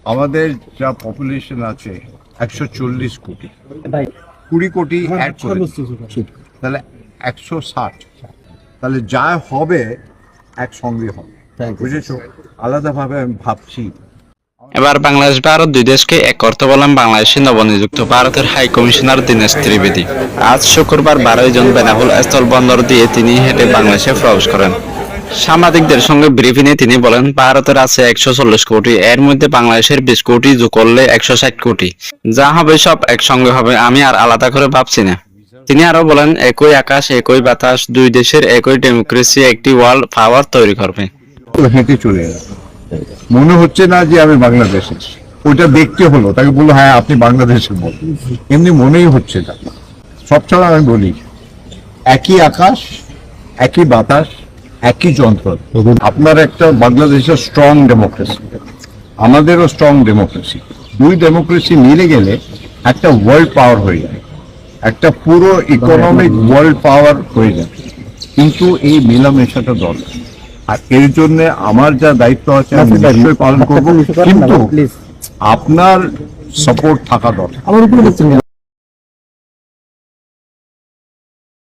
আমাদের যা পপুলেশন আছে 140 কোটি, 20 কোটি অ্যাড করে তাহলে 160, তাহলে যা হবে একসঙ্গে হবে, বুঝেছো? আলাদাভাবে আমি ভাবছি। এবার বাংলাদেশ ভারত দুই দেশকে এক করতে বলেন বাংলাদেশে নবনিযুক্ত ভারতের হাই কমিশনার দীনেশ ত্রিবেদী। আজ শুক্রবার 12 জুন বেনাপোল স্থলবন্দর দিয়ে তিনি হেঁটে বাংলাদেশে প্রবেশ করেন। সাংবাদিকদের সঙ্গে ব্রিফিংয়ে তিনি বলেন, ভারতের আছে 140 কোটি, এর মধ্যে বাংলাদেশের 20 কোটি যোগ করলে 160 কোটি। যা হবে সব একসঙ্গে হবে, আমি আর আলাদা করে ভাবছি না। তিনি আরো বলেন, একই আকাশ একই বাতাস, দুই দেশের একই ডেমোক্রেসি একটি ওয়ার্ল্ড পাওয়ার তৈরি করবে। তো হেঁটে চলে গেল, মনে হচ্ছে না যে আমি বাংলাদেশে। ওইটা দেখতে হলো, তাকে বললো হ্যাঁ আপনি বাংলাদেশের বল, এমনি মনেই হচ্ছে না। সবসময় আমি বলি একই আকাশ একই বাতাস একই যন্ত্র। আপনার একটা বাংলাদেশের স্ট্রং ডেমোক্রেসি, আমাদেরও স্ট্রং ডেমোক্রেসি, দুই ডেমোক্রেসি মিলে গেলে একটা ওয়ার্ল্ড পাওয়ার হয়ে যায়, একটা পুরো ইকোনমিক ওয়ার্ল্ড পাওয়ার হয়ে যায়। কিন্তু এই মেলামেশাটা দরকার, আর এর জন্য আমার যা দায়িত্ব আছে আমি নিশ্চয়ই পালন করবো, কিন্তু আপনার সাপোর্ট থাকা দরকার।